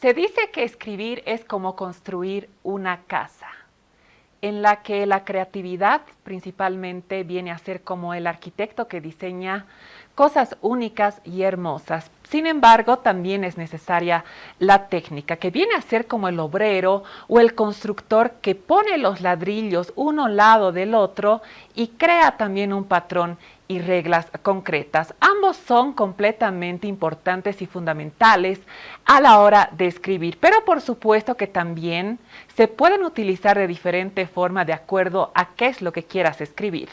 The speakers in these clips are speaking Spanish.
Se dice que escribir es como construir una casa, en la que la creatividad principalmente viene a ser como el arquitecto que diseña cosas únicas y hermosas. Sin embargo, también es necesaria la técnica, que viene a ser como el obrero o el constructor que pone los ladrillos uno al lado del otro y crea también un patrón y reglas concretas. Ambos son completamente importantes y fundamentales a la hora de escribir, pero por supuesto que también se pueden utilizar de diferente forma de acuerdo a qué es lo que quieras escribir.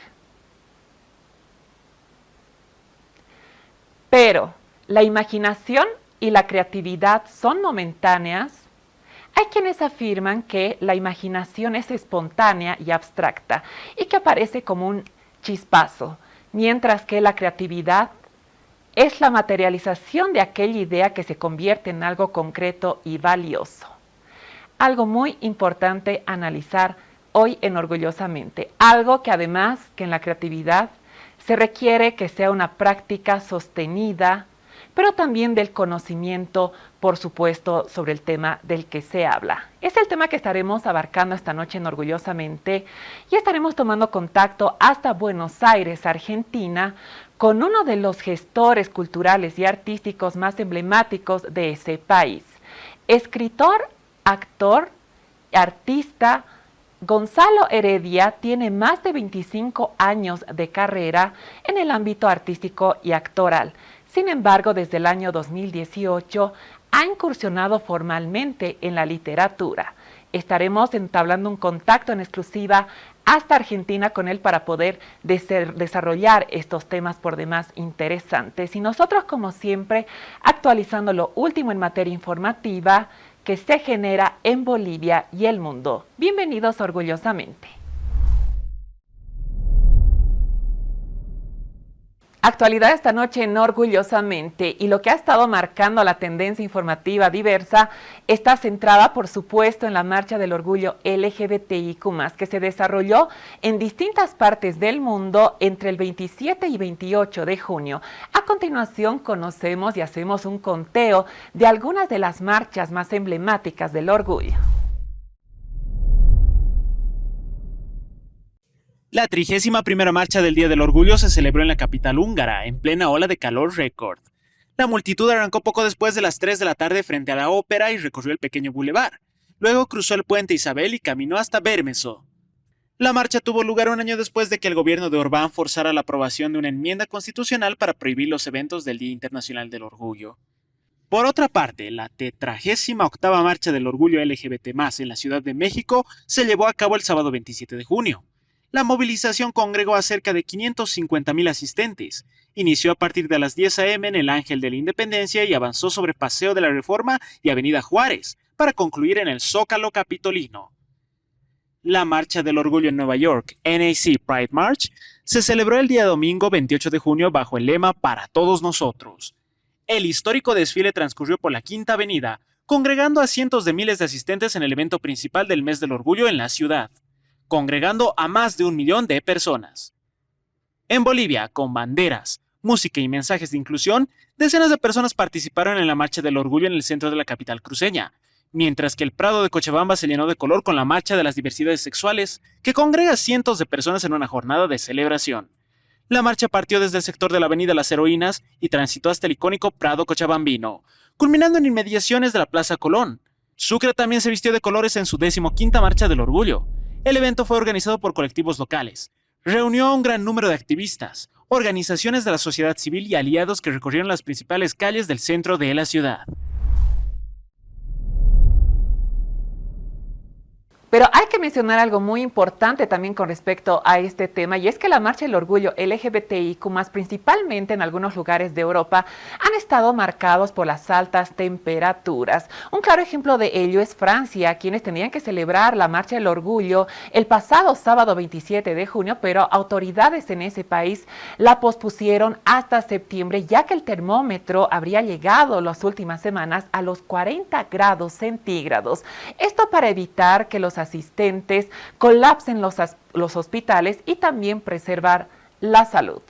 Pero la imaginación y la creatividad son momentáneas. Hay quienes afirman que la imaginación es espontánea y abstracta y que aparece como un chispazo, mientras que la creatividad es la materialización de aquella idea que se convierte en algo concreto y valioso. Algo muy importante analizar hoy en Orgullosamente, algo que además que en la creatividad se requiere que sea una práctica sostenida, pero también del conocimiento, por supuesto, sobre el tema del que se habla. Es el tema que estaremos abarcando esta noche en Orgullosamente y estaremos tomando contacto hasta Buenos Aires, Argentina, con uno de los gestores culturales y artísticos más emblemáticos de ese país. Escritor, actor, artista, Gonzalo Heredia tiene más de 25 años de carrera en el ámbito artístico y actoral. Sin embargo, desde el año 2018 ha incursionado formalmente en la literatura. Estaremos entablando un contacto en exclusiva hasta Argentina con él para poder desarrollar estos temas por demás interesantes. Y nosotros, como siempre, actualizando lo último en materia informativa que se genera en Bolivia y el mundo. Bienvenidos Orgullosamente. Actualidad esta noche en Orgullosamente, y lo que ha estado marcando la tendencia informativa diversa está centrada, por supuesto, en la Marcha del Orgullo LGBTIQ+, que se desarrolló en distintas partes del mundo entre el 27 y 28 de junio. A continuación conocemos y hacemos un conteo de algunas de las marchas más emblemáticas del orgullo. La 31ª marcha del Día del Orgullo se celebró en la capital húngara, en plena ola de calor récord. La multitud arrancó poco después de las 3 de la tarde frente a la ópera y recorrió el pequeño bulevar. Luego cruzó el puente Isabel y caminó hasta Bermeso. La marcha tuvo lugar un año después de que el gobierno de Orbán forzara la aprobación de una enmienda constitucional para prohibir los eventos del Día Internacional del Orgullo. Por otra parte, la 38ª marcha del Orgullo LGBT+, en la Ciudad de México se llevó a cabo el sábado 27 de junio. La movilización congregó a cerca de 550,000 asistentes. Inició a partir de las 10 a.m. en el Ángel de la Independencia y avanzó sobre Paseo de la Reforma y Avenida Juárez, para concluir en el Zócalo capitolino. La Marcha del Orgullo en Nueva York, NAC Pride March, se celebró el día domingo 28 de junio bajo el lema Para todos nosotros. El histórico desfile transcurrió por la Quinta Avenida, congregando a cientos de miles de asistentes en el evento principal del Mes del Orgullo en la ciudad, congregando a más de 1 millón de personas. En Bolivia, con banderas, música y mensajes de inclusión, decenas de personas participaron en la Marcha del Orgullo en el centro de la capital cruceña, mientras que el Prado de Cochabamba se llenó de color con la Marcha de las Diversidades Sexuales, que congrega a cientos de personas en una jornada de celebración. La marcha partió desde el sector de la Avenida Las Heroínas y transitó hasta el icónico Prado Cochabambino, culminando en inmediaciones de la Plaza Colón. Sucre también se vistió de colores en su 15ª Marcha del Orgullo. El evento fue organizado por colectivos locales. Reunió a un gran número de activistas, organizaciones de la sociedad civil y aliados que recorrieron las principales calles del centro de la ciudad. Pero hay que mencionar algo muy importante también con respecto a este tema, y es que la Marcha del Orgullo LGBTIQ+, principalmente en algunos lugares de Europa, han estado marcados por las altas temperaturas. Un claro ejemplo de ello es Francia, quienes tenían que celebrar la Marcha del Orgullo el pasado sábado 27 de junio, pero autoridades en ese país la pospusieron hasta septiembre, ya que el termómetro habría llegado las últimas semanas a los 40 grados centígrados. Esto para evitar que los asistentes colapsen los hospitales y también preservar la salud.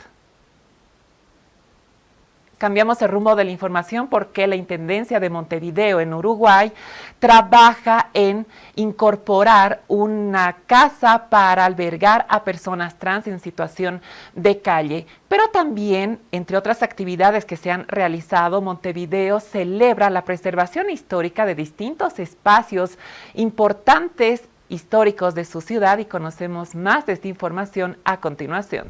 Cambiamos el rumbo de la información porque la Intendencia de Montevideo en Uruguay trabaja en incorporar una casa para albergar a personas trans en situación de calle. Pero también, entre otras actividades que se han realizado, Montevideo celebra la preservación histórica de distintos espacios importantes históricos de su ciudad y conocemos más de esta información a continuación.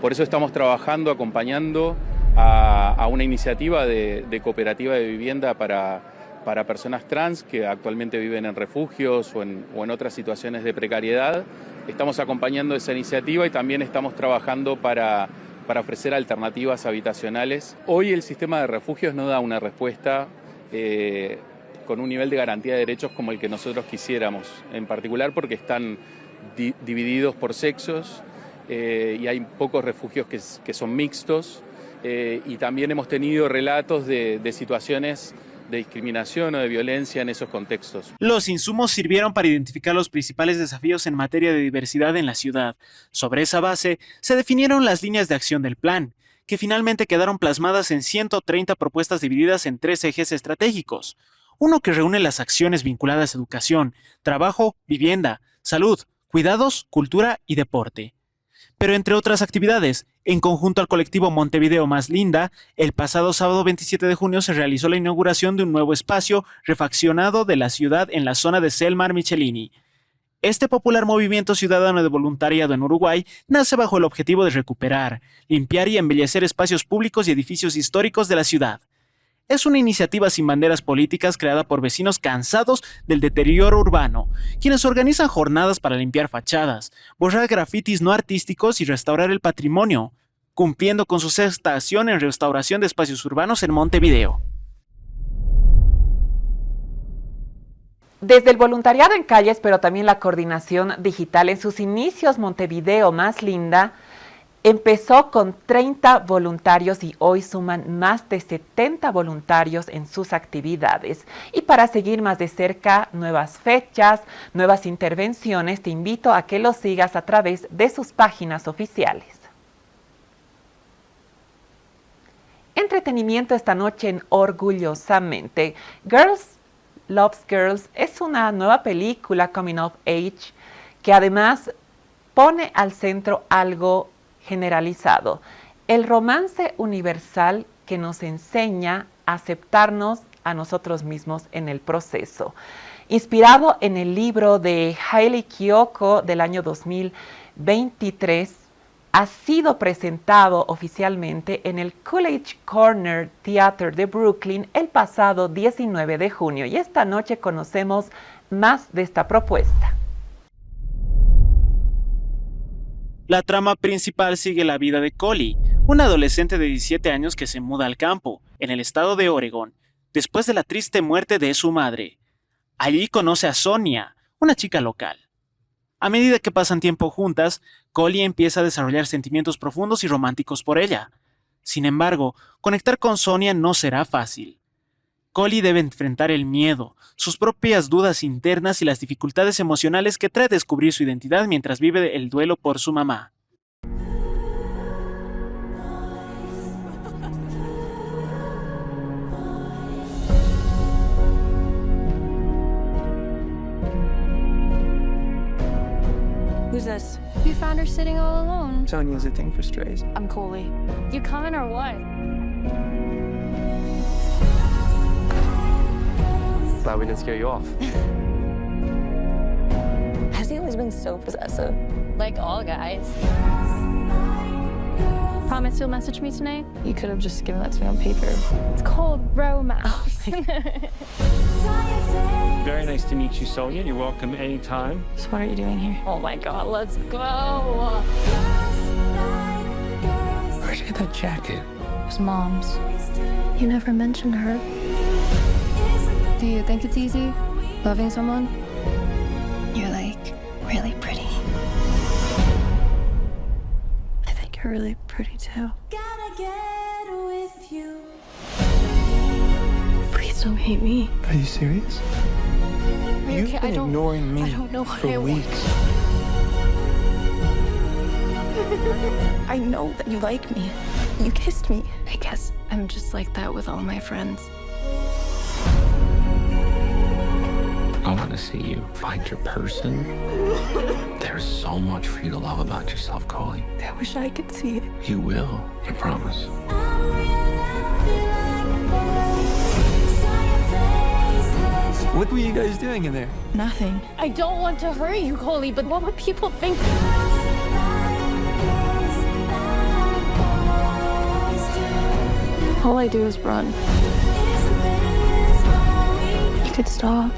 Por eso estamos trabajando, acompañando a una iniciativa de cooperativa de vivienda para personas trans que actualmente viven en refugios o en otras situaciones de precariedad. Estamos acompañando esa iniciativa y también estamos trabajando para ofrecer alternativas habitacionales. Hoy el sistema de refugios no da una respuesta con un nivel de garantía de derechos como el que nosotros quisiéramos, en particular porque están divididos por sexos. Y hay pocos refugios que son mixtos y también hemos tenido relatos de situaciones de discriminación o de violencia en esos contextos. Los insumos sirvieron para identificar los principales desafíos en materia de diversidad en la ciudad. Sobre esa base, se definieron las líneas de acción del plan, que finalmente quedaron plasmadas en 130 propuestas divididas en 3 ejes estratégicos. Uno que reúne las acciones vinculadas a educación, trabajo, vivienda, salud, cuidados, cultura y deporte. Pero entre otras actividades, en conjunto al colectivo Montevideo Más Linda, el pasado sábado 27 de junio se realizó la inauguración de un nuevo espacio refaccionado de la ciudad en la zona de Selmar Michelini. Este popular movimiento ciudadano de voluntariado en Uruguay nace bajo el objetivo de recuperar, limpiar y embellecer espacios públicos y edificios históricos de la ciudad. Es una iniciativa sin banderas políticas creada por vecinos cansados del deterioro urbano, quienes organizan jornadas para limpiar fachadas, borrar grafitis no artísticos y restaurar el patrimonio, cumpliendo con su sexta acción en restauración de espacios urbanos en Montevideo. Desde el voluntariado en calles, pero también la coordinación digital, en sus inicios Montevideo Más Linda empezó con 30 voluntarios y hoy suman más de 70 voluntarios en sus actividades. Y para seguir más de cerca nuevas fechas, nuevas intervenciones, te invito a que los sigas a través de sus páginas oficiales. Entretenimiento esta noche en Orgullosamente. Girls Loves Girls es una nueva película coming of age que además pone al centro algo generalizado, el romance universal que nos enseña a aceptarnos a nosotros mismos en el proceso. Inspirado en el libro de Hailey Kiyoko del año 2023, ha sido presentado oficialmente en el Coolidge Corner Theater de Brooklyn el pasado 19 de junio y esta noche conocemos más de esta propuesta. La trama principal sigue la vida de Collie, una adolescente de 17 años que se muda al campo, en el estado de Oregón, después de la triste muerte de su madre. Allí conoce a Sonia, una chica local. A medida que pasan tiempo juntas, Collie empieza a desarrollar sentimientos profundos y románticos por ella. Sin embargo, conectar con Sonia no será fácil. Collie debe enfrentar el miedo, sus propias dudas internas y las dificultades emocionales que trae descubrir su identidad mientras vive el duelo por su mamá. Who's this? You found her sitting all alone. Sonia's a thing for strays. I'm Coley. You coming or what? Glad we didn't scare you off. Has he always been so possessive? Like all guys. Promise you'll message me tonight? You could have just given that to me on paper. It's called romance. Very nice to meet you, Sonia. You're welcome anytime. So what are you doing here? Oh my God, let's go. Where'd you get that jacket? His mom's. You never mentioned her. Do you think it's easy loving someone? You're like really pretty. I think you're really pretty too. Gotta get with you. Please don't hate me. Are you serious? You've been ignoring me for weeks. I know that you like me. You kissed me. I guess I'm just like that with all my friends. I want to see you find your person. There's so much for you to love about yourself, Coley. I wish I could see it. You will, I promise. What were you guys doing in there? Nothing. I don't want to hurt you, Coley, but what would people think? All I do is run. You could stop.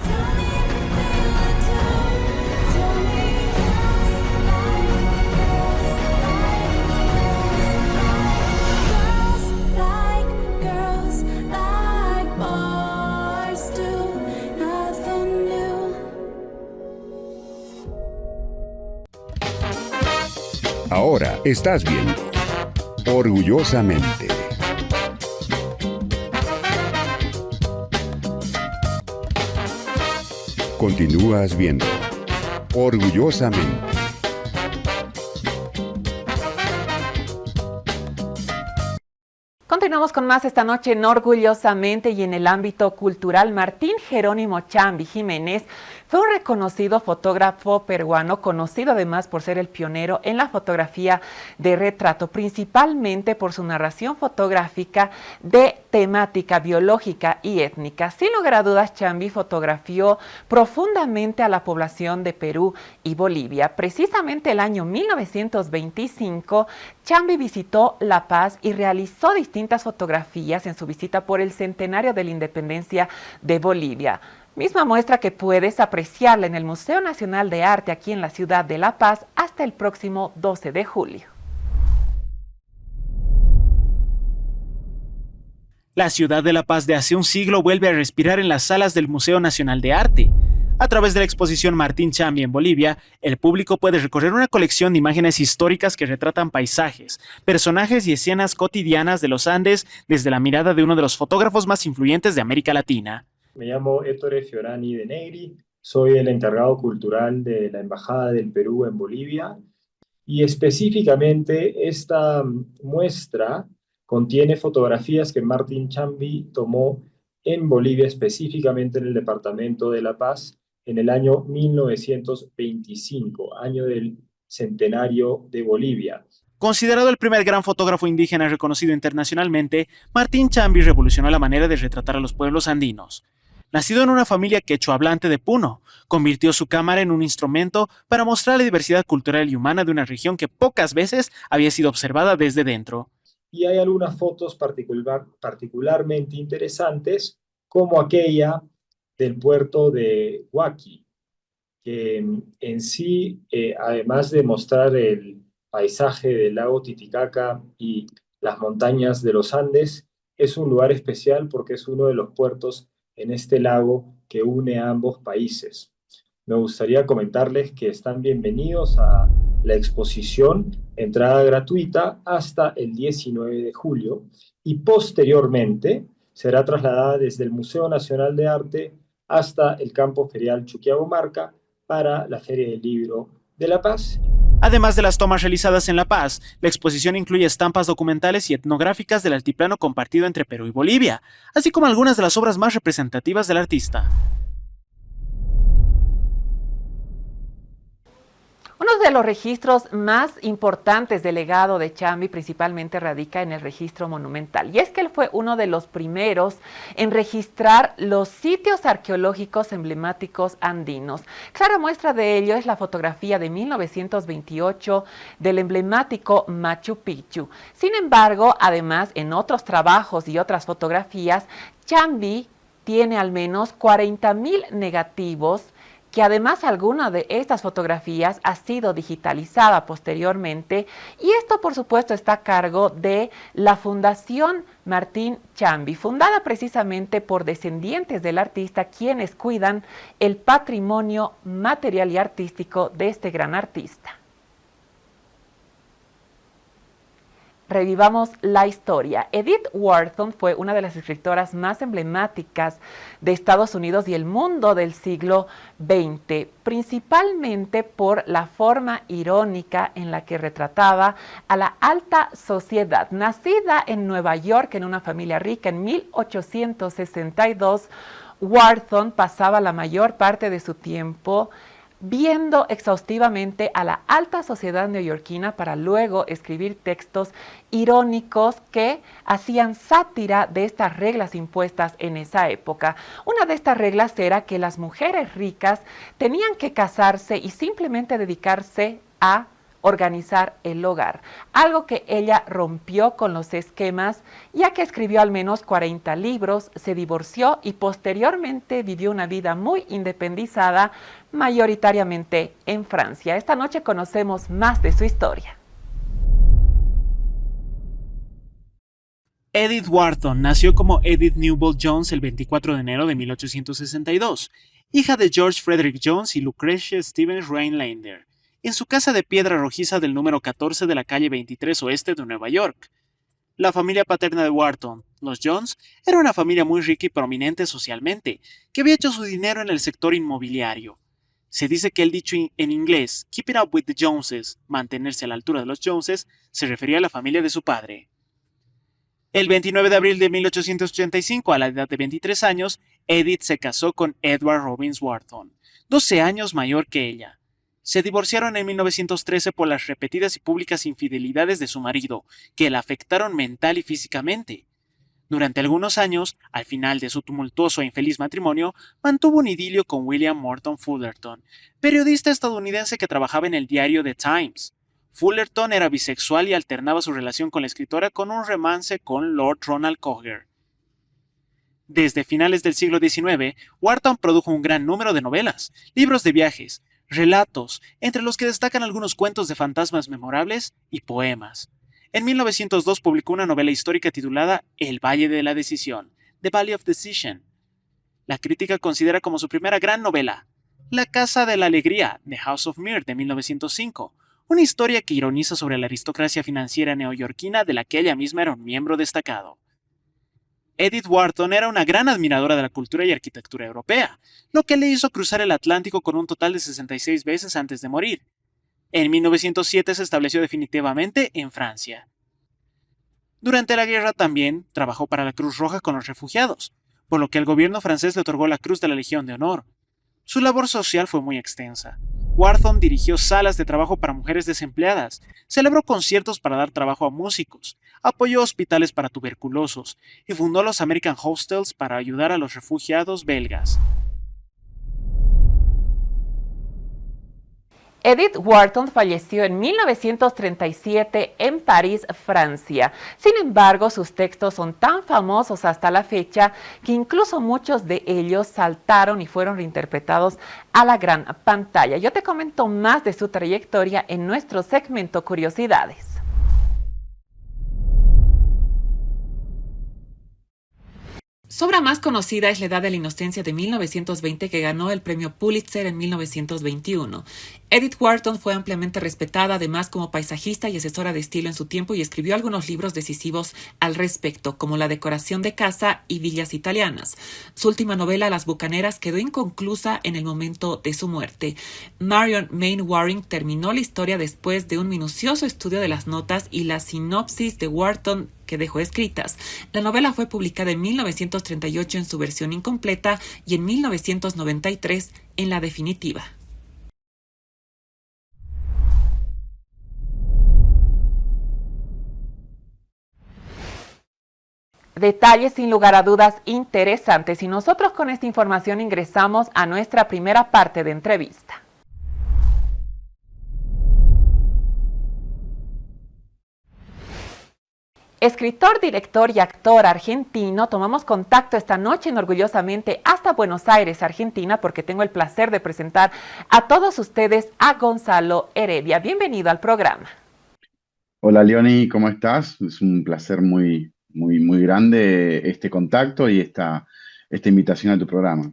Ahora estás viendo Orgullosamente. Continúas viendo Orgullosamente. Continuamos con más esta noche en Orgullosamente y en el ámbito cultural. Martín Jerónimo Chambi Jiménez fue un reconocido fotógrafo peruano, conocido además por ser el pionero en la fotografía de retrato, principalmente por su narración fotográfica de temática biológica y étnica. Sin lugar a dudas, Chambi fotografió profundamente a la población de Perú y Bolivia. Precisamente el año 1925, Chambi visitó La Paz y realizó distintas fotografías en su visita por el centenario de la independencia de Bolivia. Misma muestra que puedes apreciarla en el Museo Nacional de Arte aquí en la ciudad de La Paz hasta el próximo 12 de julio. La ciudad de La Paz de hace un siglo vuelve a respirar en las salas del Museo Nacional de Arte. A través de la exposición Martín Chambi en Bolivia, el público puede recorrer una colección de imágenes históricas que retratan paisajes, personajes y escenas cotidianas de los Andes desde la mirada de uno de los fotógrafos más influyentes de América Latina. Me llamo Ettore Fiorani de Negri, soy el encargado cultural de la Embajada del Perú en Bolivia y específicamente esta muestra contiene fotografías que Martín Chambi tomó en Bolivia, específicamente en el departamento de La Paz, en el año 1925, año del centenario de Bolivia. Considerado el primer gran fotógrafo indígena reconocido internacionalmente, Martín Chambi revolucionó la manera de retratar a los pueblos andinos. Nacido en una familia quechua-hablante de Puno, convirtió su cámara en un instrumento para mostrar la diversidad cultural y humana de una región que pocas veces había sido observada desde dentro. Y hay algunas fotos particularmente interesantes, como aquella del puerto de Huaki, que en sí, además de mostrar el paisaje del lago Titicaca y las montañas de los Andes, es un lugar especial porque es uno de los puertos en este lago que une a ambos países. Me gustaría comentarles que están bienvenidos a la exposición, entrada gratuita hasta el 19 de julio y posteriormente será trasladada desde el Museo Nacional de Arte hasta el campo ferial Chuquiabomarca para la Feria del Libro de La Paz. Además de las tomas realizadas en La Paz, la exposición incluye estampas documentales y etnográficas del altiplano compartido entre Perú y Bolivia, así como algunas de las obras más representativas del artista. Uno de los registros más importantes del legado de Chambi principalmente radica en el registro monumental. Y es que él fue uno de los primeros en registrar los sitios arqueológicos emblemáticos andinos. Clara muestra de ello es la fotografía de 1928 del emblemático Machu Picchu. Sin embargo, además, en otros trabajos y otras fotografías, Chambi tiene al menos 40,000 negativos que además alguna de estas fotografías ha sido digitalizada posteriormente y esto por supuesto está a cargo de la Fundación Martín Chambi, fundada precisamente por descendientes del artista quienes cuidan el patrimonio material y artístico de este gran artista. revivamos la historia. Edith Wharton fue una de las escritoras más emblemáticas de Estados Unidos y el mundo del siglo XX, principalmente por la forma irónica en la que retrataba a la alta sociedad. Nacida en Nueva York en una familia rica en 1862, Wharton pasaba la mayor parte de su tiempo viendo exhaustivamente a la alta sociedad neoyorquina para luego escribir textos irónicos que hacían sátira de estas reglas impuestas en esa época. Una de estas reglas era que las mujeres ricas tenían que casarse y simplemente dedicarse a organizar el hogar, algo que ella rompió con los esquemas, ya que escribió al menos 40 libros, se divorció y posteriormente vivió una vida muy independizada, mayoritariamente en Francia. Esta noche conocemos más de su historia. Edith Wharton nació como Edith Newbold Jones el 24 de enero de 1862, hija de George Frederick Jones y Lucretia Stevens Rhinelander, en su casa de piedra rojiza del número 14 de la calle 23 oeste de Nueva York. La familia paterna de Wharton, los Jones, era una familia muy rica y prominente socialmente, que había hecho su dinero en el sector inmobiliario. Se dice que el dicho en inglés, "keeping up with the Joneses", mantenerse a la altura de los Joneses, se refería a la familia de su padre. El 29 de abril de 1885, a la edad de 23 años, Edith se casó con Edward Robbins Wharton, 12 años mayor que ella. Se divorciaron en 1913 por las repetidas y públicas infidelidades de su marido, que la afectaron mental y físicamente. Durante algunos años, al final de su tumultuoso e infeliz matrimonio, mantuvo un idilio con William Morton Fullerton, periodista estadounidense que trabajaba en el diario The Times. Fullerton era bisexual y alternaba su relación con la escritora con un romance con Lord Ronald Collier. Desde finales del siglo XIX, Wharton produjo un gran número de novelas, libros de viajes, relatos, entre los que destacan algunos cuentos de fantasmas memorables y poemas. En 1902 publicó una novela histórica titulada El Valle de la Decisión, The Valley of Decision. La crítica considera como su primera gran novela La Casa de la Alegría, The House of Mirth, de 1905, una historia que ironiza sobre la aristocracia financiera neoyorquina de la que ella misma era un miembro destacado. Edith Wharton era una gran admiradora de la cultura y arquitectura europea, lo que le hizo cruzar el Atlántico con un total de 66 veces antes de morir. En 1907 se estableció definitivamente en Francia. Durante la guerra también trabajó para la Cruz Roja con los refugiados, por lo que el gobierno francés le otorgó la Cruz de la Legión de Honor. Su labor social fue muy extensa. Wharton dirigió salas de trabajo para mujeres desempleadas, celebró conciertos para dar trabajo a músicos, apoyó hospitales para tuberculosos y fundó los American Hostels para ayudar a los refugiados belgas. Edith Wharton falleció en 1937 en París, Francia. Sin embargo, sus textos son tan famosos hasta la fecha que incluso muchos de ellos saltaron y fueron reinterpretados a la gran pantalla. Yo te comento más de su trayectoria en nuestro segmento Curiosidades. Su obra más conocida es La Edad de la Inocencia de 1920, que ganó el premio Pulitzer en 1921. Edith Wharton fue ampliamente respetada además como paisajista y asesora de estilo en su tiempo y escribió algunos libros decisivos al respecto, como La decoración de casa y Villas italianas. Su última novela, Las bucaneras, quedó inconclusa en el momento de su muerte. Marion Mainwaring terminó la historia después de un minucioso estudio de las notas y la sinopsis de Wharton que dejó escritas. La novela fue publicada en 1938 en su versión incompleta y en 1993 en la definitiva. Detalles sin lugar a dudas interesantes, y nosotros con esta información ingresamos a nuestra primera parte de entrevista. Escritor, director y actor argentino, tomamos contacto esta noche en Orgullosamente hasta Buenos Aires, Argentina, porque tengo el placer de presentar a todos ustedes a Gonzalo Heredia. Bienvenido al programa. Hola Leoni, ¿cómo estás? Es un placer muy grande este contacto y esta invitación a tu programa.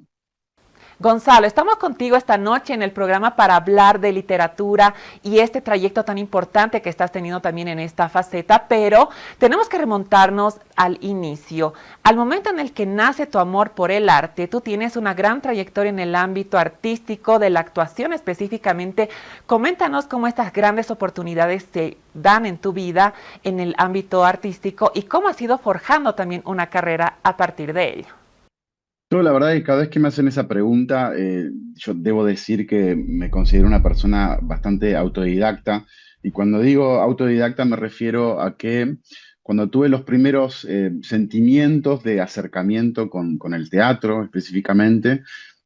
Gonzalo, estamos contigo esta noche en el programa para hablar de literatura y este trayecto tan importante que estás teniendo también en esta faceta, pero tenemos que remontarnos al inicio. Al momento en el que nace tu amor por el arte, tú tienes una gran trayectoria en el ámbito artístico, de la actuación específicamente. Coméntanos cómo estas grandes oportunidades se dan en tu vida en el ámbito artístico y cómo has ido forjando también una carrera a partir de ello. Yo la verdad es que cada vez que me hacen esa pregunta, yo debo decir que me considero una persona bastante autodidacta. Y cuando digo autodidacta me refiero a que cuando tuve los primeros sentimientos de acercamiento con el teatro específicamente,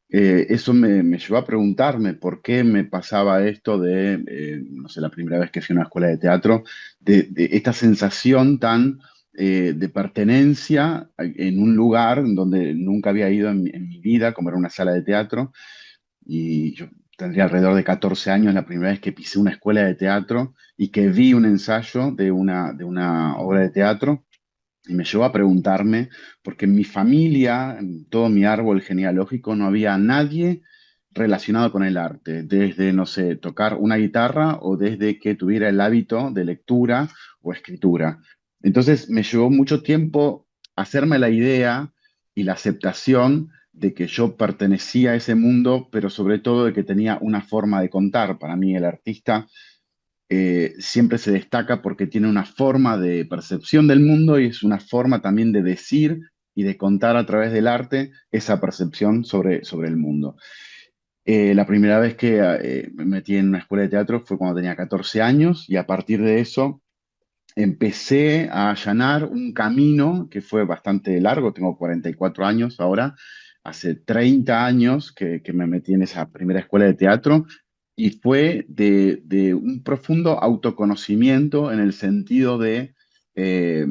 eso me llevó a preguntarme por qué me pasaba esto de, no sé, la primera vez que fui a una escuela de teatro, de esta sensación tan de pertenencia en un lugar donde nunca había ido en mi vida, como era una sala de teatro, y yo tendría alrededor de 14 años la primera vez que pisé una escuela de teatro y que vi un ensayo de una obra de teatro, y me llevó a preguntarme, porque en mi familia, en todo mi árbol genealógico, no había nadie relacionado con el arte, desde, no sé, tocar una guitarra o desde que tuviera el hábito de lectura o escritura. Entonces me llevó mucho tiempo hacerme la idea y la aceptación de que yo pertenecía a ese mundo, pero sobre todo de que tenía una forma de contar. Para mí el artista siempre se destaca porque tiene una forma de percepción del mundo y es una forma también de decir y de contar a través del arte esa percepción sobre el mundo. La primera vez que me metí en una escuela de teatro fue cuando tenía 14 años y a partir de eso empecé a allanar un camino que fue bastante largo. Tengo 44 años ahora, hace 30 años que me metí en esa primera escuela de teatro y fue de un profundo autoconocimiento en el sentido de eh,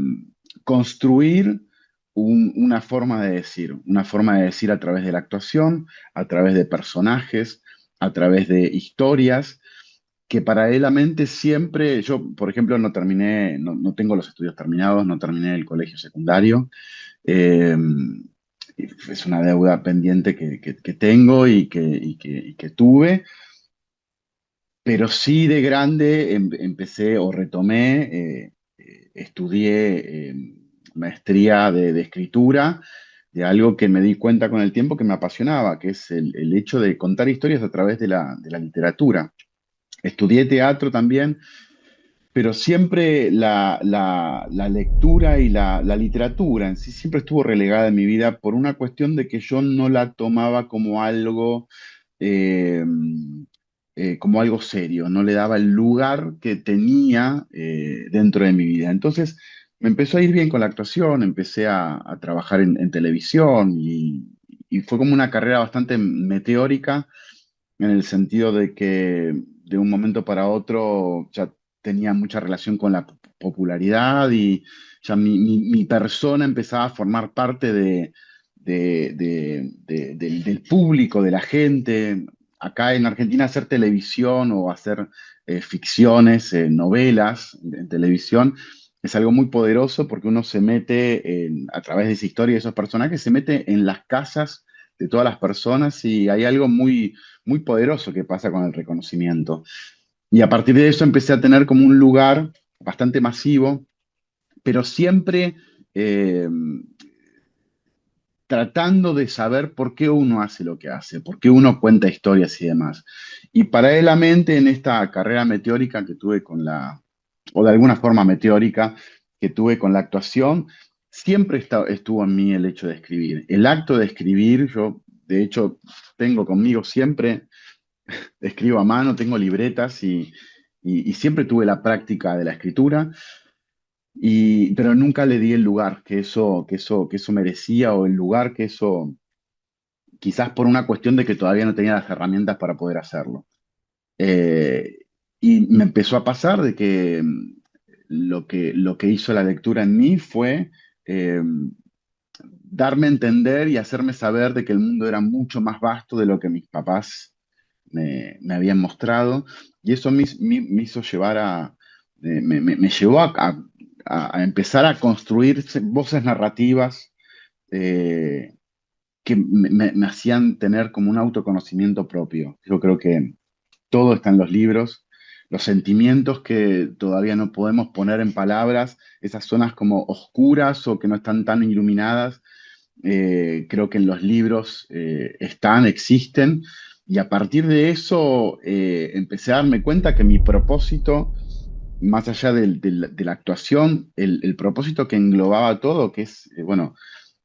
construir una forma de decir a través de la actuación, a través de personajes, a través de historias, que paralelamente siempre, yo por ejemplo no terminé, no tengo los estudios terminados, no terminé el colegio secundario, eh, es una deuda pendiente que tengo y que tuve, pero sí de grande empecé o retomé, estudié maestría de escritura, de algo que me di cuenta con el tiempo que me apasionaba, que es el hecho de contar historias a través de la literatura. Estudié teatro también, pero siempre la lectura y la literatura en sí siempre estuvo relegada en mi vida por una cuestión de que yo no la tomaba eh, como algo serio, no le daba el lugar que tenía dentro de mi vida. Entonces me empezó a ir bien con la actuación, empecé a trabajar en televisión y fue como una carrera bastante meteórica en el sentido de que de un momento para otro ya tenía mucha relación con la popularidad y ya mi persona empezaba a formar parte del público, de la gente. Acá en Argentina hacer televisión o hacer ficciones, novelas en televisión, es algo muy poderoso porque uno se mete a través de esa historia y esos personajes, se mete en las casas de todas las personas y hay algo muy, muy poderoso que pasa con el reconocimiento. Y a partir de eso empecé a tener como un lugar bastante masivo, pero siempre tratando de saber por qué uno hace lo que hace, por qué uno cuenta historias y demás. Y paralelamente en esta carrera meteórica que tuve o de alguna forma meteórica que tuve con la actuación, siempre estuvo en mí el hecho de escribir. El acto de escribir, yo de hecho tengo conmigo siempre, escribo a mano, tengo libretas y siempre tuve la práctica de la escritura. Pero nunca le di el lugar que eso merecía o el lugar que eso, quizás por una cuestión de que todavía no tenía las herramientas para poder hacerlo. Eh, y me empezó a pasar de que lo que hizo la lectura en mí fue darme a entender y hacerme saber de que el mundo era mucho más vasto de lo que mis papás me habían mostrado. Y eso me hizo llevar me llevó a empezar a construir voces narrativas eh, que me hacían tener como un autoconocimiento propio. Yo creo que todo está en los libros, los sentimientos que todavía no podemos poner en palabras, esas zonas como oscuras o que no están tan iluminadas, creo que en los libros existen, y a partir de eso empecé a darme cuenta que mi propósito, más allá de la actuación, el propósito que englobaba todo, que es, bueno,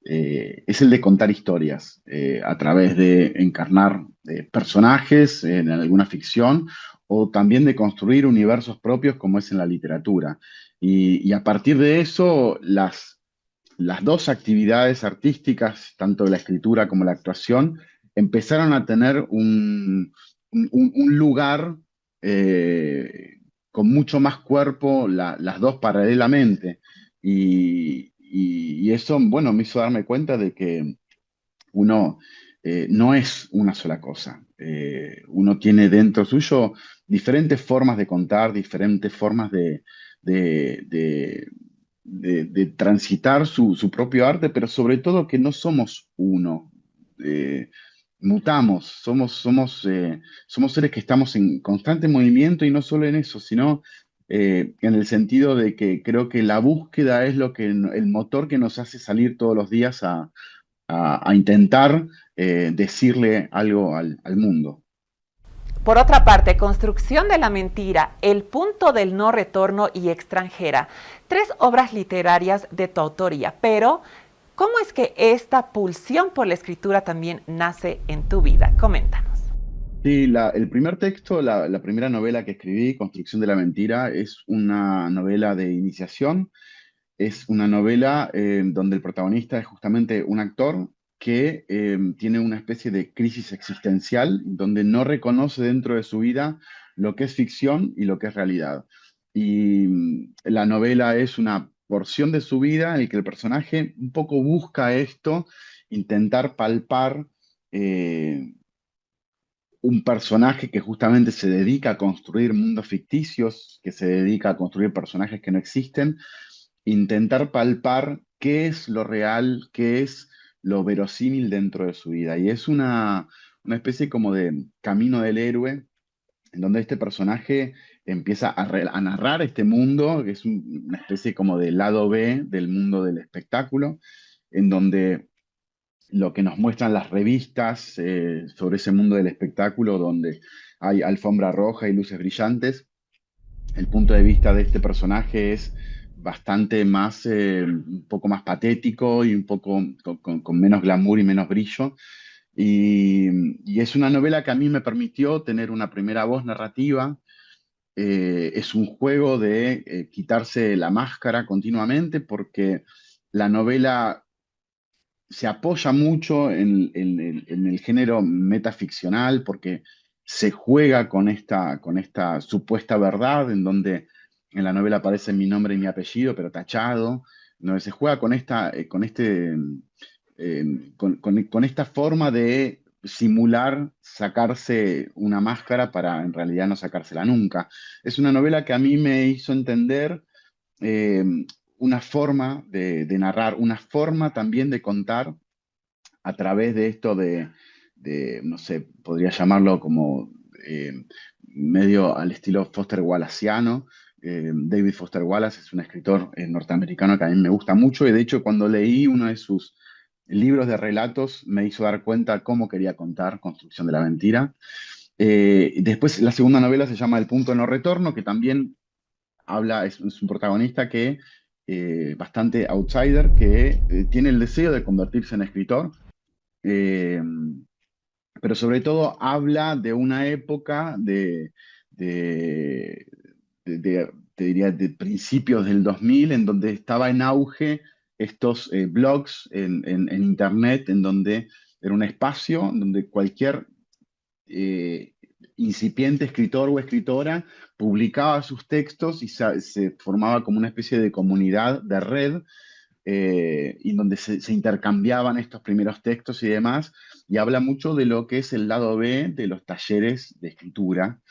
es el de contar historias a través de encarnar personajes en alguna ficción, o también de construir universos propios como es en la literatura. Y a partir de eso, las dos actividades artísticas, tanto la escritura como la actuación, empezaron a tener un lugar con mucho más cuerpo, las dos paralelamente. Y eso, bueno, me hizo darme cuenta de que uno no es una sola cosa. Uno tiene dentro suyo diferentes formas de contar, diferentes formas de transitar su propio arte, pero sobre todo que no somos uno. Mutamos, somos seres que estamos en constante movimiento, y no solo en eso, sino en el sentido de que creo que la búsqueda es el motor que nos hace salir todos los días a intentar decirle algo al mundo. Por otra parte, Construcción de la mentira, El punto del no retorno y Extranjera, 3 obras literarias de tu autoría, pero ¿cómo es que esta pulsión por la escritura también nace en tu vida? Coméntanos. Sí, el primer texto, la primera novela que escribí, Construcción de la mentira, es una novela de iniciación. Es una novela donde el protagonista es justamente un actor que tiene una especie de crisis existencial, donde no reconoce dentro de su vida lo que es ficción y lo que es realidad. Y la novela es una porción de su vida en la que el personaje un poco busca esto, intentar palpar un personaje que justamente se dedica a construir mundos ficticios, que se dedica a construir personajes que no existen, intentar palpar qué es lo real, qué es lo verosímil dentro de su vida. Y es una especie como de camino del héroe, en donde este personaje empieza a narrar este mundo, que es una especie como de lado B del mundo del espectáculo, en donde lo que nos muestran las revistas sobre ese mundo del espectáculo, donde hay alfombra roja y luces brillantes, el punto de vista de este personaje es bastante más, un poco más patético y un poco con menos glamour y menos brillo. Y es una novela que a mí me permitió tener una primera voz narrativa. Es un juego de quitarse la máscara continuamente, porque la novela se apoya mucho en el género metaficcional, porque se juega con esta supuesta verdad, en donde en la novela aparece mi nombre y mi apellido, pero tachado, donde se juega con esta forma de simular sacarse una máscara para en realidad no sacársela nunca. Es una novela que a mí me hizo entender una forma de narrar, una forma también de contar a través de esto no sé, podría llamarlo como medio al estilo Foster Wallaceano. David Foster Wallace es un escritor norteamericano que a mí me gusta mucho, y de hecho cuando leí uno de sus libros de relatos me hizo dar cuenta cómo quería contar Construcción de la mentira. Después la segunda novela se llama El punto de no retorno, que también es un protagonista que bastante outsider, que tiene el deseo de convertirse en escritor, pero sobre todo habla de una época te diría, de principios del 2000, en donde estaba en auge estos blogs en Internet, en donde era un espacio en donde cualquier incipiente escritor o escritora publicaba sus textos, y se formaba como una especie de comunidad de red, y donde se intercambiaban estos primeros textos y demás, y habla mucho de lo que es el lado B de los talleres de escritura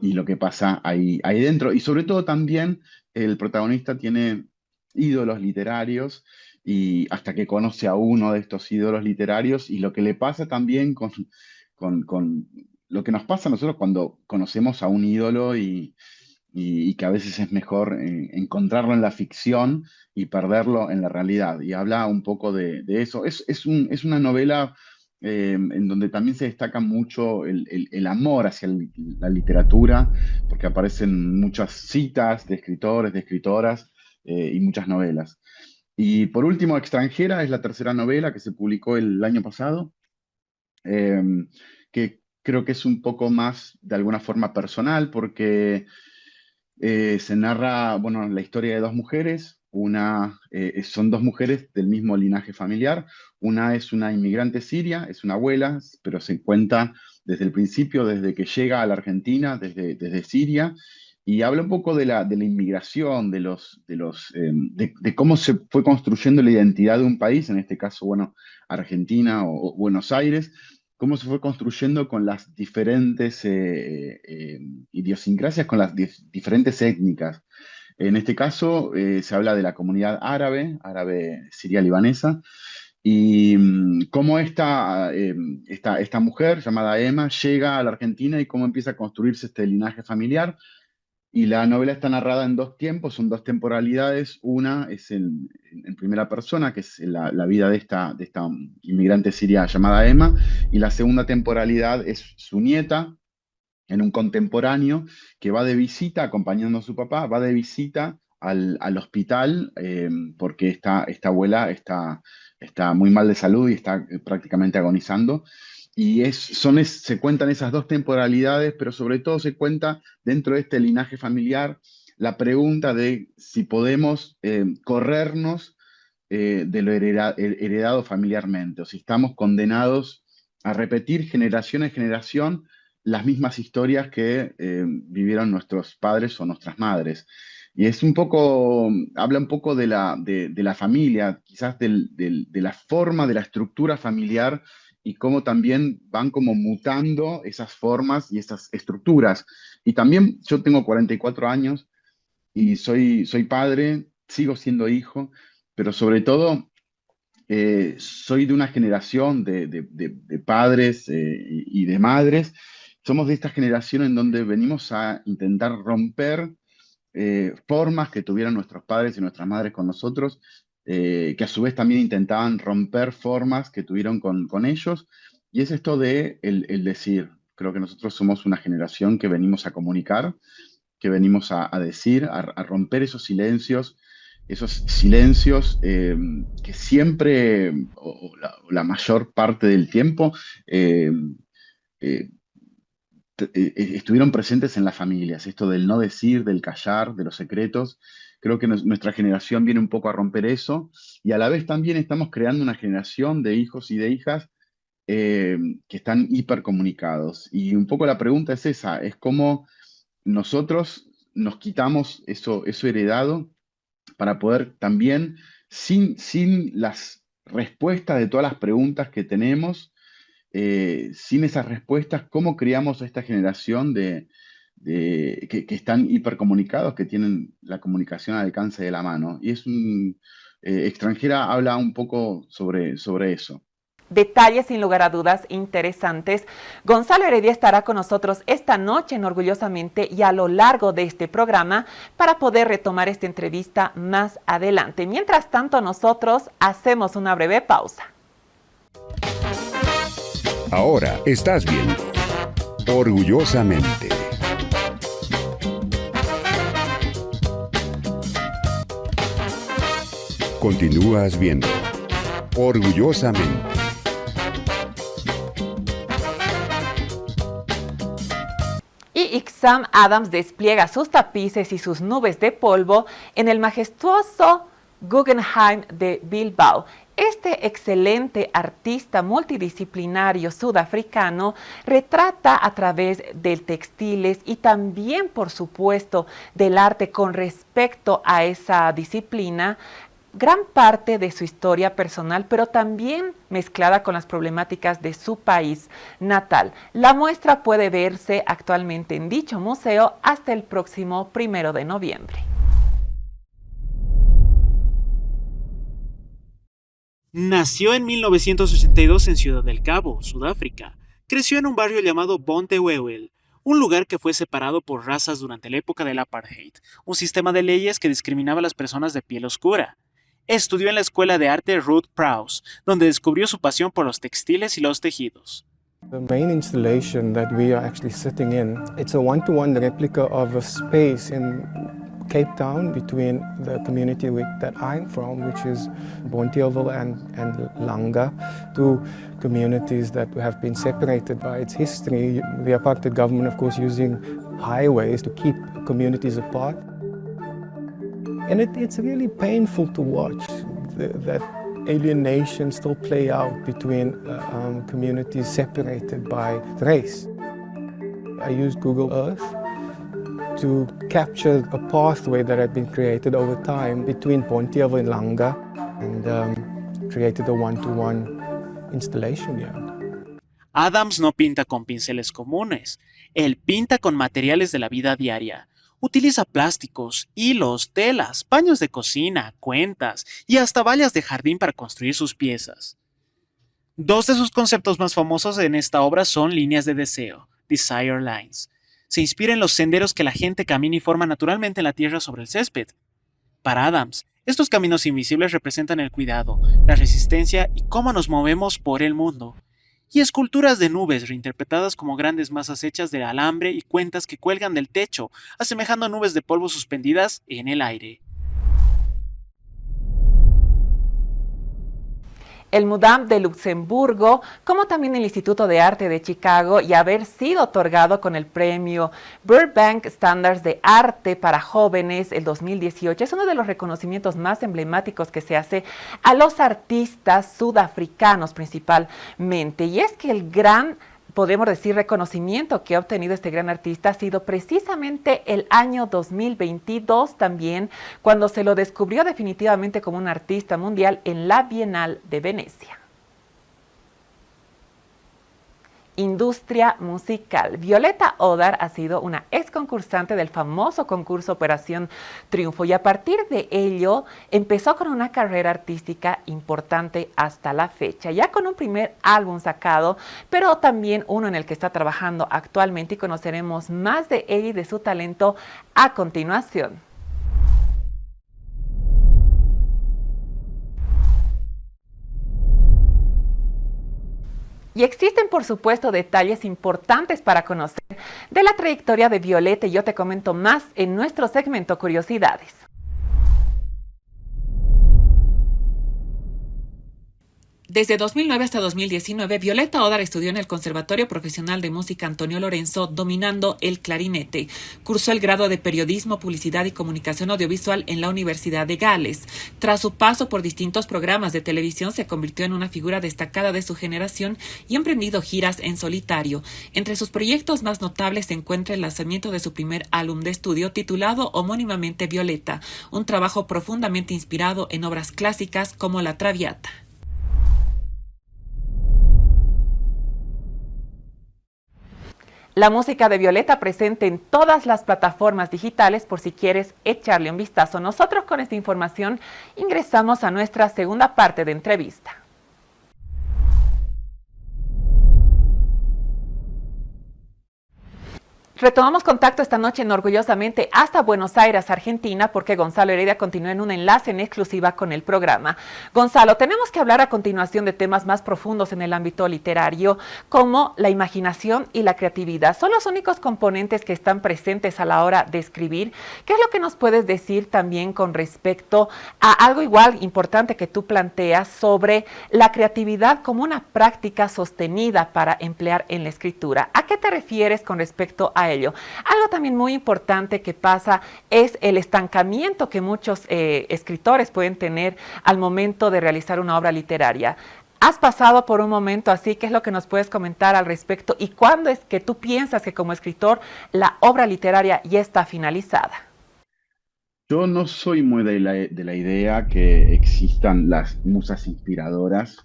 y lo que pasa ahí dentro. Y sobre todo también el protagonista tiene ídolos literarios, y hasta que conoce a uno de estos ídolos literarios y lo que le pasa también con lo que nos pasa a nosotros cuando conocemos a un ídolo y que a veces es mejor encontrarlo en la ficción y perderlo en la realidad. Y habla un poco de eso. Es una novela en donde también se destaca mucho el amor hacia la literatura, porque aparecen muchas citas de escritores, de escritoras y muchas novelas. Y por último, Extranjera es la tercera novela que se publicó el año pasado, eh, que creo que es un poco más de alguna forma personal, porque se narra, bueno, la historia de dos mujeres. Son dos mujeres del mismo linaje familiar. Una es una inmigrante siria, es una abuela, pero se cuenta desde el principio, desde que llega a la Argentina, desde Siria, y habla un poco de la inmigración, de cómo se fue construyendo la identidad de un país, en este caso, bueno, Argentina o Buenos Aires, cómo se fue construyendo con las diferentes idiosincrasias, con las diferentes étnicas. En este caso, se habla de la comunidad árabe siria-libanesa, y cómo esta mujer llamada Emma llega a la Argentina y cómo empieza a construirse este linaje familiar. Y la novela está narrada en dos tiempos, son dos temporalidades. Una es en primera persona, que es la vida de esta inmigrante siria llamada Emma, y la segunda temporalidad es su nieta, en un contemporáneo, que va de visita, acompañando a su papá, va de visita al hospital, porque esta abuela está muy mal de salud y está prácticamente agonizando. Y se cuentan esas dos temporalidades, pero sobre todo se cuenta dentro de este linaje familiar la pregunta de si podemos corrernos de lo heredado familiarmente, o si estamos condenados a repetir generación en generación las mismas historias que vivieron nuestros padres o nuestras madres. Y habla un poco de la familia, quizás de la forma, de la estructura familiar, y cómo también van como mutando esas formas y esas estructuras. Y también yo tengo 44 años y soy padre, sigo siendo hijo, pero sobre todo soy de una generación de padres y de madres. Somos de esta generación en donde venimos a intentar romper formas que tuvieron nuestros padres y nuestras madres con nosotros, que a su vez también intentaban romper formas que tuvieron con ellos. Y es esto de el decir. Creo que nosotros somos una generación que venimos a comunicar, que venimos a decir, a romper esos silencios que siempre, o la mayor parte del tiempo, estuvieron presentes en las familias. Esto del no decir, del callar, de los secretos. Creo que nuestra generación viene un poco a romper eso, y a la vez también estamos creando una generación de hijos y de hijas que están hipercomunicados. Y un poco la pregunta es esa, es cómo nosotros nos quitamos eso heredado para poder también, sin las respuestas de todas las preguntas que tenemos, sin esas respuestas, cómo criamos a esta generación que están hipercomunicados, que tienen la comunicación al alcance de la mano. Y Extranjera habla un poco sobre eso. Detalles sin lugar a dudas interesantes. Gonzalo Heredia estará con nosotros esta noche en Orgullosamente y a lo largo de este programa para poder retomar esta entrevista más adelante. Mientras tanto, nosotros hacemos una breve pausa. Ahora estás viendo Orgullosamente. Continúas viendo Orgullosamente. Y Ixam Adams despliega sus tapices y sus nubes de polvo en el majestuoso Guggenheim de Bilbao. Este excelente artista multidisciplinario sudafricano retrata a través de textiles y también, por supuesto, del arte con respecto a esa disciplina, gran parte de su historia personal, pero también mezclada con las problemáticas de su país natal. La muestra puede verse actualmente en dicho museo hasta el próximo 1 de noviembre. Nació en 1982 en Ciudad del Cabo, Sudáfrica. Creció en un barrio llamado Bonteheuwel, un lugar que fue separado por razas durante la época del apartheid, un sistema de leyes que discriminaba a las personas de piel oscura. Estudió en la escuela de arte Ruth Prowse, donde descubrió su pasión por los textiles y los tejidos. The main installation that we are actually sitting in, it's a one-to-one replica of a space in Cape Town between the community that I'm from, which is Bonteheuwel and Langa, two communities that have been separated by its history. The apartheid government, of course, using highways to keep communities apart. And it's really painful to watch that alienation still play out between communities separated by race. I used Google Earth to capture a pathway that had been created over time between Bonteheuwel and Langa and created a one-to-one installation here. Adams no pinta con pinceles comunes, él pinta con materiales de la vida diaria. Utiliza plásticos, hilos, telas, paños de cocina, cuentas y hasta vallas de jardín para construir sus piezas. Dos de sus conceptos más famosos en esta obra son líneas de deseo, Desire Lines. Se inspira en los senderos que la gente camina y forma naturalmente en la tierra sobre el césped. Para Adams, estos caminos invisibles representan el cuidado, la resistencia y cómo nos movemos por el mundo. Y esculturas de nubes reinterpretadas como grandes masas hechas de alambre y cuentas que cuelgan del techo, asemejando a nubes de polvo suspendidas en el aire. El MUDAM de Luxemburgo, como también el Instituto de Arte de Chicago, y haber sido otorgado con el premio Burbank Standards de Arte para Jóvenes el 2018. Es uno de los reconocimientos más emblemáticos que se hace a los artistas sudafricanos principalmente. Y es que el gran, podemos decir, reconocimiento que ha obtenido este gran artista ha sido precisamente el año 2022 también, cuando se lo descubrió definitivamente como un artista mundial en la Bienal de Venecia. Industria musical. Violeta Odar ha sido una ex concursante del famoso concurso Operación Triunfo y a partir de ello empezó con una carrera artística importante hasta la fecha, ya con un primer álbum sacado, pero también uno en el que está trabajando actualmente y conoceremos más de ella y de su talento a continuación. Y existen, por supuesto, detalles importantes para conocer de la trayectoria de Violeta y yo te comento más en nuestro segmento Curiosidades. Desde 2009 hasta 2019, Violeta Odar estudió en el Conservatorio Profesional de Música Antonio Lorenzo, dominando el clarinete. Cursó el grado de Periodismo, Publicidad y Comunicación Audiovisual en la Universidad de Gales. Tras su paso por distintos programas de televisión, se convirtió en una figura destacada de su generación y ha emprendido giras en solitario. Entre sus proyectos más notables se encuentra el lanzamiento de su primer álbum de estudio titulado homónimamente Violeta, un trabajo profundamente inspirado en obras clásicas como La Traviata. La música de Violeta presente en todas las plataformas digitales por si quieres echarle un vistazo. Nosotros con esta información ingresamos a nuestra segunda parte de entrevista. Retomamos contacto esta noche orgullosamente hasta Buenos Aires, Argentina, porque Gonzalo Heredia continúa en un enlace en exclusiva con el programa. Gonzalo, tenemos que hablar a continuación de temas más profundos en el ámbito literario, como la imaginación y la creatividad. ¿Son los únicos componentes que están presentes a la hora de escribir? ¿Qué es lo que nos puedes decir también con respecto a algo igual importante que tú planteas sobre la creatividad como una práctica sostenida para emplear en la escritura? ¿A qué te refieres con respecto a ello? Algo también muy importante que pasa es el estancamiento que muchos escritores pueden tener al momento de realizar una obra literaria. ¿Has pasado por un momento así? ¿Qué es lo que nos puedes comentar al respecto? ¿Y cuándo es que tú piensas que como escritor la obra literaria ya está finalizada? Yo no soy muy de la idea que existan las musas inspiradoras.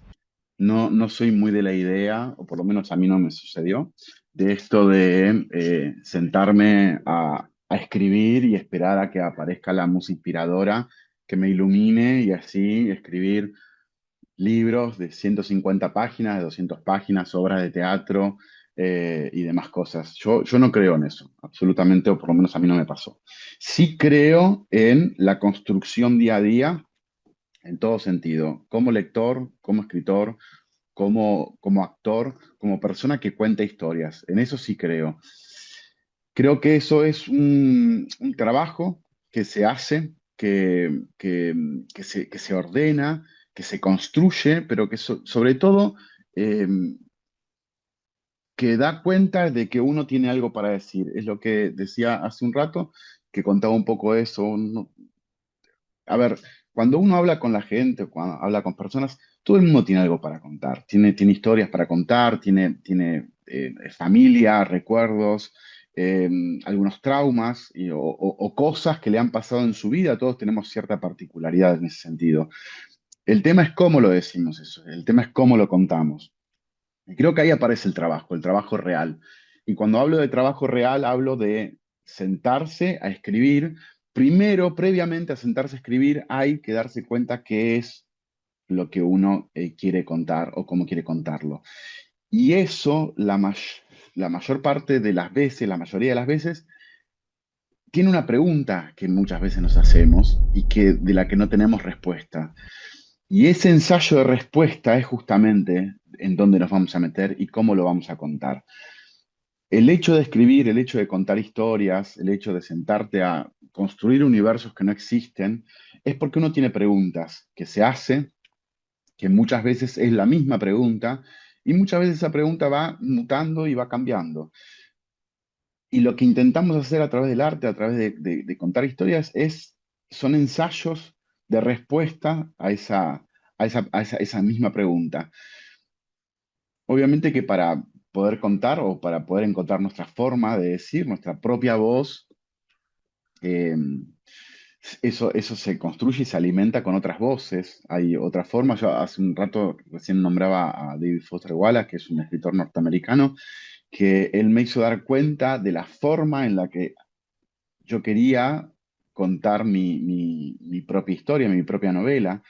No soy muy de la idea, o por lo menos a mí no me sucedió, de esto de sentarme a escribir y esperar a que aparezca la musa inspiradora que me ilumine y así escribir libros de 150 páginas, de 200 páginas, obras de teatro y demás cosas. Yo no creo en eso, absolutamente, o por lo menos a mí no me pasó. Sí creo en la construcción día a día, en todo sentido, como lector, como escritor, como actor, como persona que cuenta historias. En eso sí creo. Creo que eso es un trabajo que se hace, que se ordena, que se construye, pero que sobre todo eh, que da cuenta de que uno tiene algo para decir. Es lo que decía hace un rato, que contaba un poco eso. A ver, cuando uno habla con la gente, cuando habla con personas, todo el mundo tiene algo para contar. Tiene historias para contar, tiene familia, recuerdos, eh, algunos traumas o cosas que le han pasado en su vida. Todos tenemos cierta particularidad en ese sentido. El tema es cómo lo decimos eso, el tema es cómo lo contamos. Y creo que ahí aparece el trabajo real. Y cuando hablo de trabajo real, hablo de sentarse a escribir. Primero, previamente a sentarse a escribir, hay que darse cuenta qué es lo que uno quiere contar o cómo quiere contarlo. Y eso, la mayor parte de las veces, la mayoría de las veces, tiene una pregunta que muchas veces nos hacemos y de la que no tenemos respuesta. Y ese ensayo de respuesta es justamente en dónde nos vamos a meter y cómo lo vamos a contar. El hecho de escribir, el hecho de contar historias, el hecho de sentarte a construir universos que no existen, es porque uno tiene preguntas que se hace, que muchas veces es la misma pregunta, y muchas veces esa pregunta va mutando y va cambiando. Y lo que intentamos hacer a través del arte, a través de contar historias, son ensayos de respuesta a esa misma pregunta. Obviamente que para poder contar o para poder encontrar nuestra forma de decir, nuestra propia voz, eh, eso se construye y se alimenta con otras voces. Hay otras formas. Yo hace un rato recién nombraba a David Foster Wallace, que es un escritor norteamericano, que él me hizo dar cuenta de la forma en la que yo quería contar mi propia historia, mi propia novela.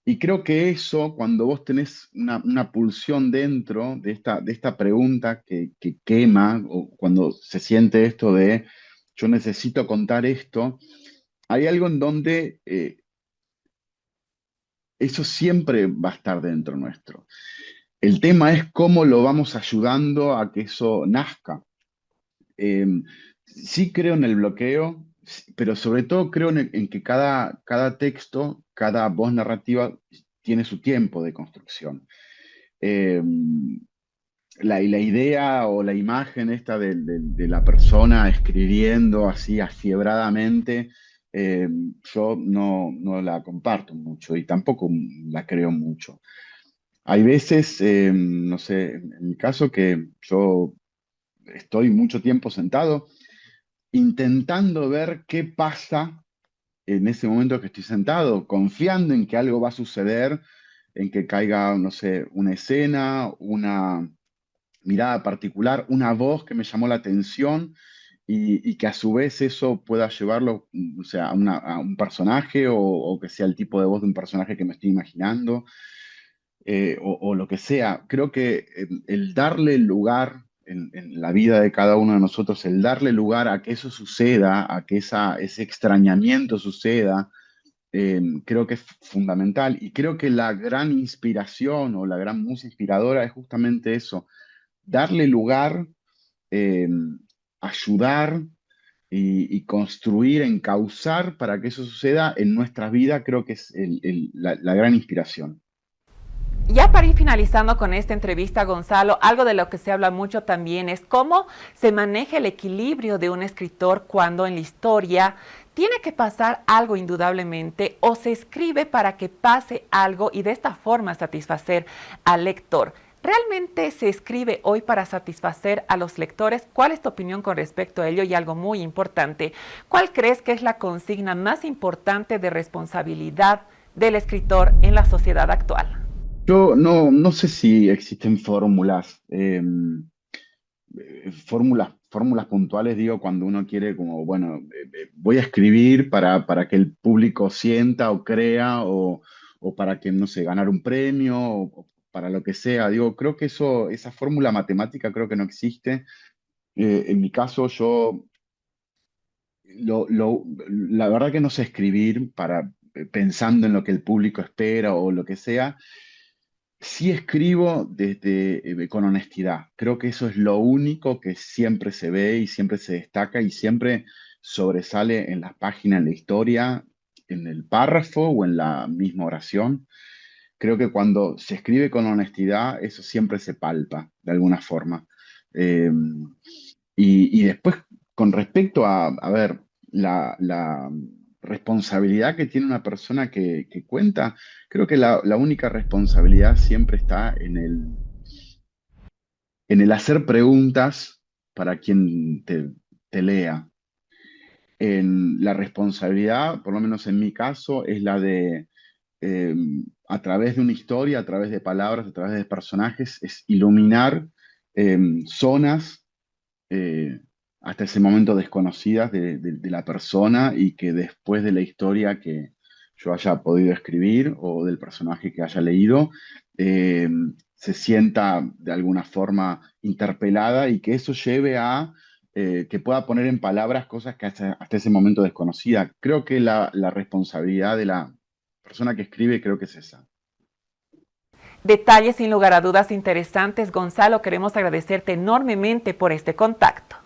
Y creo que eso, cuando vos tenés una pulsión dentro de esta pregunta que quema, o cuando se siente esto de yo necesito contar esto, hay algo en donde eso siempre va a estar dentro nuestro. El tema es cómo lo vamos ayudando a que eso nazca. Sí creo en el bloqueo, pero sobre todo creo en que cada texto, cada voz narrativa tiene su tiempo de construcción. Eh, la idea o la imagen esta de la persona escribiendo así afiebradamente, yo no la comparto mucho y tampoco la creo mucho. Hay veces, no sé, en mi caso que yo estoy mucho tiempo sentado intentando ver qué pasa en ese momento que estoy sentado, confiando en que algo va a suceder, en que caiga, no sé, una escena, una mirada particular, una voz que me llamó la atención y que a su vez eso pueda llevarlo, o sea, a un personaje o que sea el tipo de voz de un personaje que me estoy imaginando, o lo que sea. Creo que el darle lugar en la vida de cada uno de nosotros, el darle lugar a que eso suceda, a que ese extrañamiento suceda, creo que es fundamental. Y creo que la gran inspiración o la gran musa inspiradora es justamente eso, darle lugar, eh, ayudar y construir, encauzar para que eso suceda en nuestra vida, creo que es la gran inspiración. Ya para ir finalizando con esta entrevista, Gonzalo, algo de lo que se habla mucho también es cómo se maneja el equilibrio de un escritor cuando en la historia tiene que pasar algo indudablemente o se escribe para que pase algo y de esta forma satisfacer al lector. ¿Realmente se escribe hoy para satisfacer a los lectores? ¿Cuál es tu opinión con respecto a ello? Y algo muy importante, ¿cuál crees que es la consigna más importante de responsabilidad del escritor en la sociedad actual? Yo no sé si existen fórmulas puntuales, digo, cuando uno quiere como, bueno, voy a escribir para que el público sienta o crea o o para que, no sé, ganar un premio o para lo que sea. Digo, creo que esa fórmula matemática creo que no existe. En mi caso, yo la verdad que no sé escribir pensando en lo que el público espera o lo que sea. Sí escribo con honestidad. Creo que eso es lo único que siempre se ve y siempre se destaca y siempre sobresale en las páginas, en la historia, en el párrafo o en la misma oración. Creo que cuando se escribe con honestidad, eso siempre se palpa de alguna forma. Eh, y después, con respecto a ver, la responsabilidad que tiene una persona que cuenta, creo que la única responsabilidad siempre está en el hacer preguntas para quien te lea. La responsabilidad, por lo menos en mi caso, es la de, eh, a través de una historia, a través de palabras, a través de personajes, es iluminar zonas eh, hasta ese momento desconocidas de la persona y que después de la historia que yo haya podido escribir o del personaje que haya leído, eh, se sienta de alguna forma interpelada y que eso lleve a que pueda poner en palabras cosas que hasta ese momento desconocida. Creo que la responsabilidad de la persona que escribe creo que es esa. Detalles sin lugar a dudas interesantes. Gonzalo, queremos agradecerte enormemente por este contacto.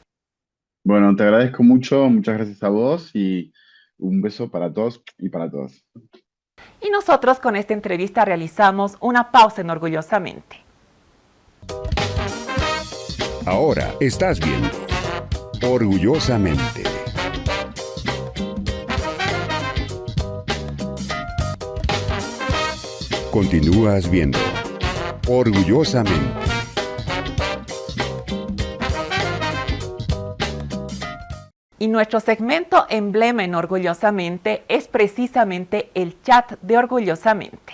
Bueno, te agradezco mucho, muchas gracias a vos y un beso para todos y para todas. Y nosotros con esta entrevista realizamos una pausa en Orgullosamente. Ahora estás viendo Orgullosamente. Continúas viendo Orgullosamente. Y nuestro segmento emblema en Orgullosamente es precisamente el chat de Orgullosamente.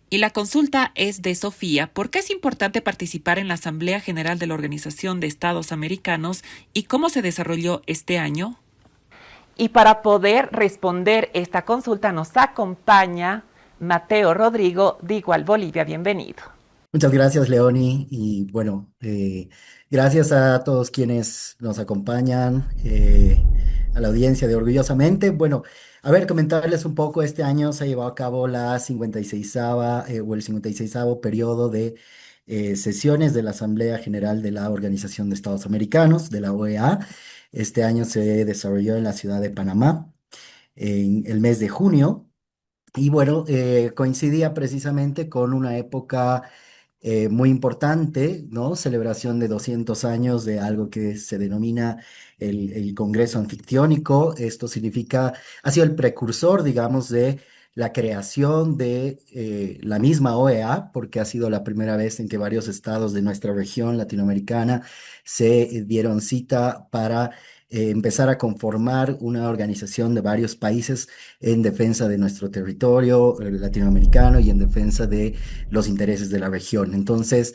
Y la consulta es de Sofía. ¿Por qué es importante participar en la Asamblea General de la Organización de Estados Americanos y cómo se desarrolló este año? Y para poder responder esta consulta nos acompaña Mateo Rodrigo de Igual Bolivia. Bienvenido. Muchas gracias, Leoni, y bueno, gracias a todos quienes nos acompañan, a la audiencia de Orgullosamente. Bueno, a ver, comentarles un poco, este año se ha llevado a cabo la 56ª o el 56º periodo de sesiones de la Asamblea General de la Organización de Estados Americanos, de la OEA. Este año se desarrolló en la ciudad de Panamá, en el mes de junio, y bueno, coincidía precisamente con una época muy importante, ¿no? Celebración de 200 años de algo que se denomina el Congreso Anfictiónico. Esto significa, ha sido el precursor, digamos, de la creación de la misma OEA, porque ha sido la primera vez en que varios estados de nuestra región latinoamericana se dieron cita para empezar a conformar una organización de varios países en defensa de nuestro territorio latinoamericano y en defensa de los intereses de la región. Entonces,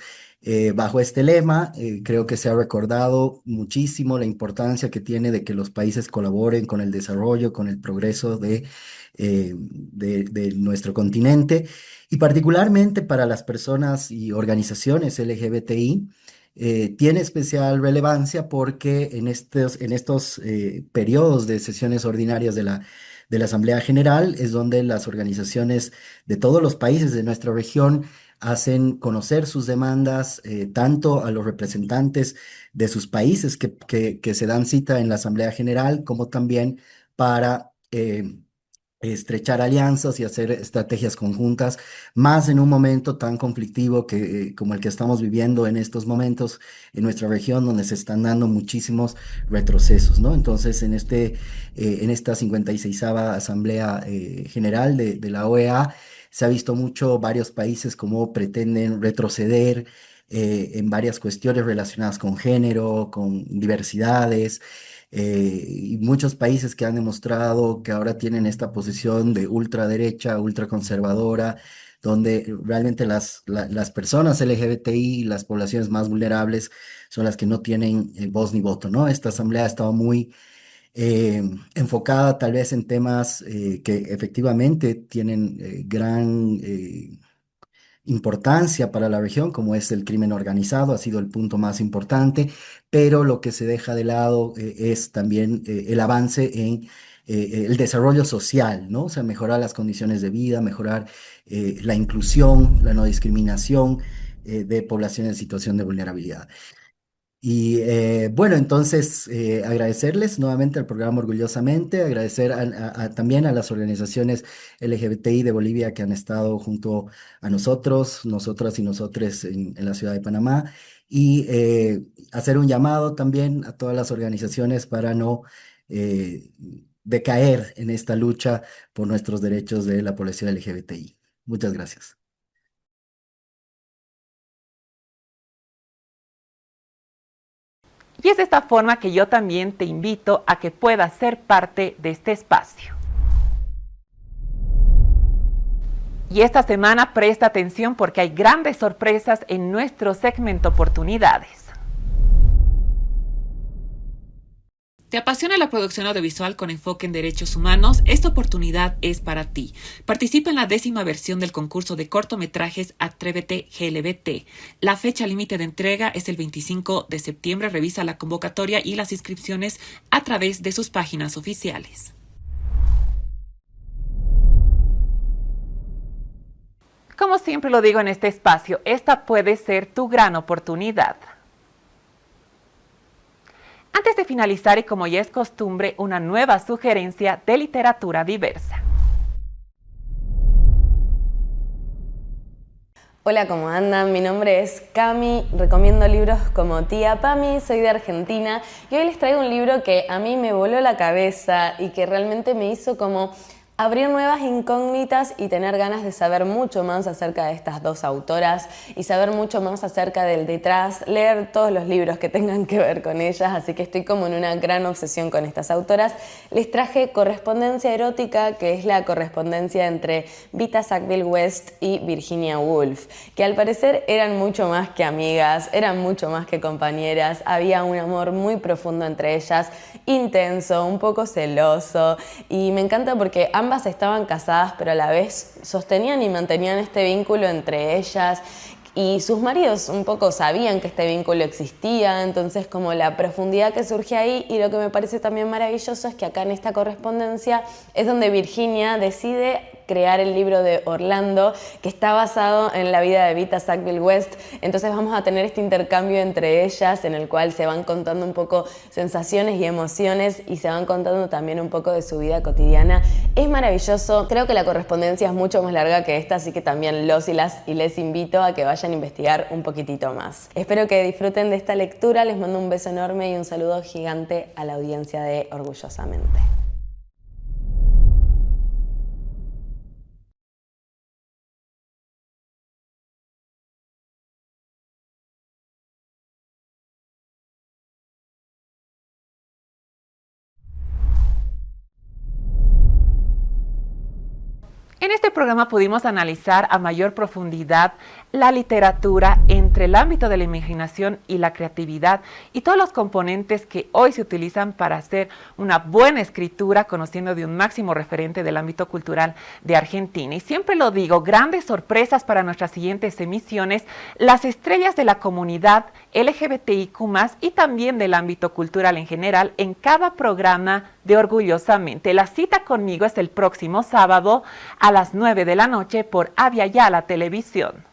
bajo este lema, creo que se ha recordado muchísimo la importancia que tiene de que los países colaboren con el desarrollo, con el progreso de nuestro continente, y particularmente para las personas y organizaciones LGBTI. Tiene especial relevancia porque en estos periodos de sesiones ordinarias de la Asamblea General es donde las organizaciones de todos los países de nuestra región hacen conocer sus demandas, tanto a los representantes de sus países que se dan cita en la Asamblea General, como también para estrechar alianzas y hacer estrategias conjuntas, más en un momento tan conflictivo como el que estamos viviendo en estos momentos en nuestra región, donde se están dando muchísimos retrocesos, ¿no? Entonces, en esta 56ª Asamblea General de la OEA, se ha visto mucho varios países como pretenden retroceder en varias cuestiones relacionadas con género, con diversidades. y muchos países que han demostrado que ahora tienen esta posición de ultraderecha, ultraconservadora, donde realmente las personas LGBTI y las poblaciones más vulnerables son las que no tienen voz ni voto, ¿no? Esta asamblea ha estado muy enfocada tal vez en temas que efectivamente tienen gran importancia para la región, como es el crimen organizado, ha sido el punto más importante, pero lo que se deja de lado es también el avance en el desarrollo social, ¿no? O sea, mejorar las condiciones de vida, mejorar la inclusión, la no discriminación de poblaciones en situación de vulnerabilidad. Y bueno, entonces agradecerles nuevamente al programa Orgullosamente, agradecer también a las organizaciones LGBTI de Bolivia que han estado junto a nosotros, nosotras y nosotres en la ciudad de Panamá, y hacer un llamado también a todas las organizaciones para no eh, decaer en esta lucha por nuestros derechos de la población LGBTI. Muchas gracias. Y es de esta forma que yo también te invito a que puedas ser parte de este espacio. Y esta semana presta atención porque hay grandes sorpresas en nuestro segmento Oportunidades. ¿Te apasiona la producción audiovisual con enfoque en derechos humanos? Esta oportunidad es para ti. Participa en la 10ª versión del concurso de cortometrajes Atrévete GLBT. La fecha límite de entrega es el 25 de septiembre. Revisa la convocatoria y las inscripciones a través de sus páginas oficiales. Como siempre lo digo en este espacio, esta puede ser tu gran oportunidad. Antes de finalizar, y como ya es costumbre, una nueva sugerencia de literatura diversa. Hola, ¿cómo andan? Mi nombre es Cami, recomiendo libros como Tía Pami, soy de Argentina y hoy les traigo un libro que a mí me voló la cabeza y que realmente me hizo como abrir nuevas incógnitas y tener ganas de saber mucho más acerca de estas dos autoras y saber mucho más acerca del detrás, leer todos los libros que tengan que ver con ellas, así que estoy como en una gran obsesión con estas autoras. Les traje Correspondencia erótica, que es la correspondencia entre Vita Sackville-West y Virginia Woolf, que al parecer eran mucho más que amigas, eran mucho más que compañeras, había un amor muy profundo entre ellas, intenso, un poco celoso, y me encanta porque ambas estaban casadas, pero a la vez sostenían y mantenían este vínculo entre ellas y sus maridos un poco sabían que este vínculo existía, entonces como la profundidad que surge ahí. Y lo que me parece también maravilloso es que acá en esta correspondencia es donde Virginia decide crear el libro de Orlando, que está basado en la vida de Vita Sackville-West. Entonces vamos a tener este intercambio entre ellas en el cual se van contando un poco sensaciones y emociones y se van contando también un poco de su vida cotidiana. Es maravilloso. Creo que la correspondencia es mucho más larga que esta, así que también los y les invito a que vayan a investigar un poquitito más. Espero que disfruten de esta lectura. Les mando un beso enorme y un saludo gigante a la audiencia de Orgullosamente. En este programa pudimos analizar a mayor profundidad la literatura entre el ámbito de la imaginación y la creatividad y todos los componentes que hoy se utilizan para hacer una buena escritura, conociendo de un máximo referente del ámbito cultural de Argentina. Y siempre lo digo, grandes sorpresas para nuestras siguientes emisiones, las estrellas de la comunidad LGBTIQ+, y también del ámbito cultural en general en cada programa de Orgullosamente. La cita conmigo es el próximo sábado a las 9 de la noche por Avia Yala Televisión.